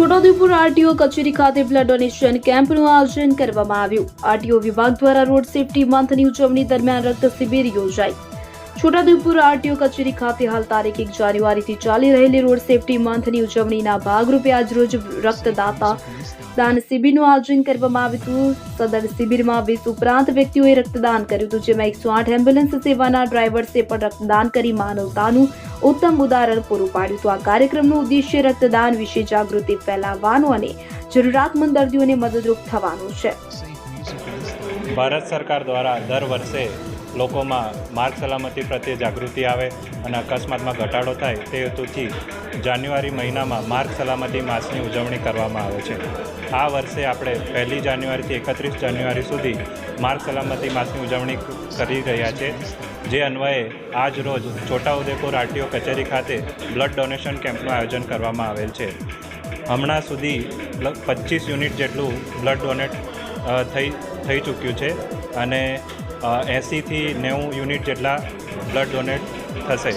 Chhota Udepur RTO કચેરી ખાતે blood donation કેમ્પનું આયોજન કરવામાં આવ્યું। આરટીઓ વિભાગ દ્વારા રોડ સેફટી મંથની ઉજવણી દરમિયાન રક્ત શિબિર યોજાઈ। છોટાઉદેપુર આરટીઓ કચેરી ખાતે હાલ તારીખ 1 જાન્યુઆરીથી ચાલી રહેલી રોડ સેફટી મંથની ઉજવણીના ભાગરૂપે આજરોજ રક્તદાતા દાન શિબિરનું આયોજન કરવામાં આવ્યું હતું। સદર શિબિરમાં 20 ઉપરાંત વ્યક્તિઓએ રક્તદાન કર્યું હતું, જેમાં 108 એમ્બ્યુલન્સ સેવાના ડ્રાઈવર્સે પણ રક્તદાન કરી માનવતાનું ઉત્તમ ઉદાહરણ પૂરું પાડ્યું હતું। આ કાર્યક્રમનું ઉદ્દેશ્ય રક્તદાન વિશે જાગૃતિ ફેલાવવાનું અને જરૂરિયાતમંદ દર્દીઓને મદદરૂપ થવાનું છે। ભારત સરકાર દ્વારા દર વર્ષે લોકોમાં માર્ગ સલામતી પ્રત્યે જાગૃતિ આવે અને અકસ્માતમાં ઘટાડો થાય તે હેતુથી જાન્યુઆરી મહિનામાં માર્ગ સલામતી માસની ઉજવણી કરવામાં આવે છે। આ વર્ષે આપણે 1 જાન્યુઆરીથી 31 જાન્યુઆરી સુધી માર્ગ સલામતી માસની ઉજવણી કરી રહ્યા છે, જે અન્વયે આજ રોજ છોટાઉદેપુર આરટીઓ કચેરી ખાતે બ્લડ ડોનેશન કેમ્પનું આયોજન કરવામાં આવેલ છે। હમણાં સુધી 25 યુનિટ જેટલું બ્લડ ડોનેટ થઈ ચૂક્યું છે અને 80 થી 90 યુનિટ જેટલા બ્લડ ડોનેટ થશે।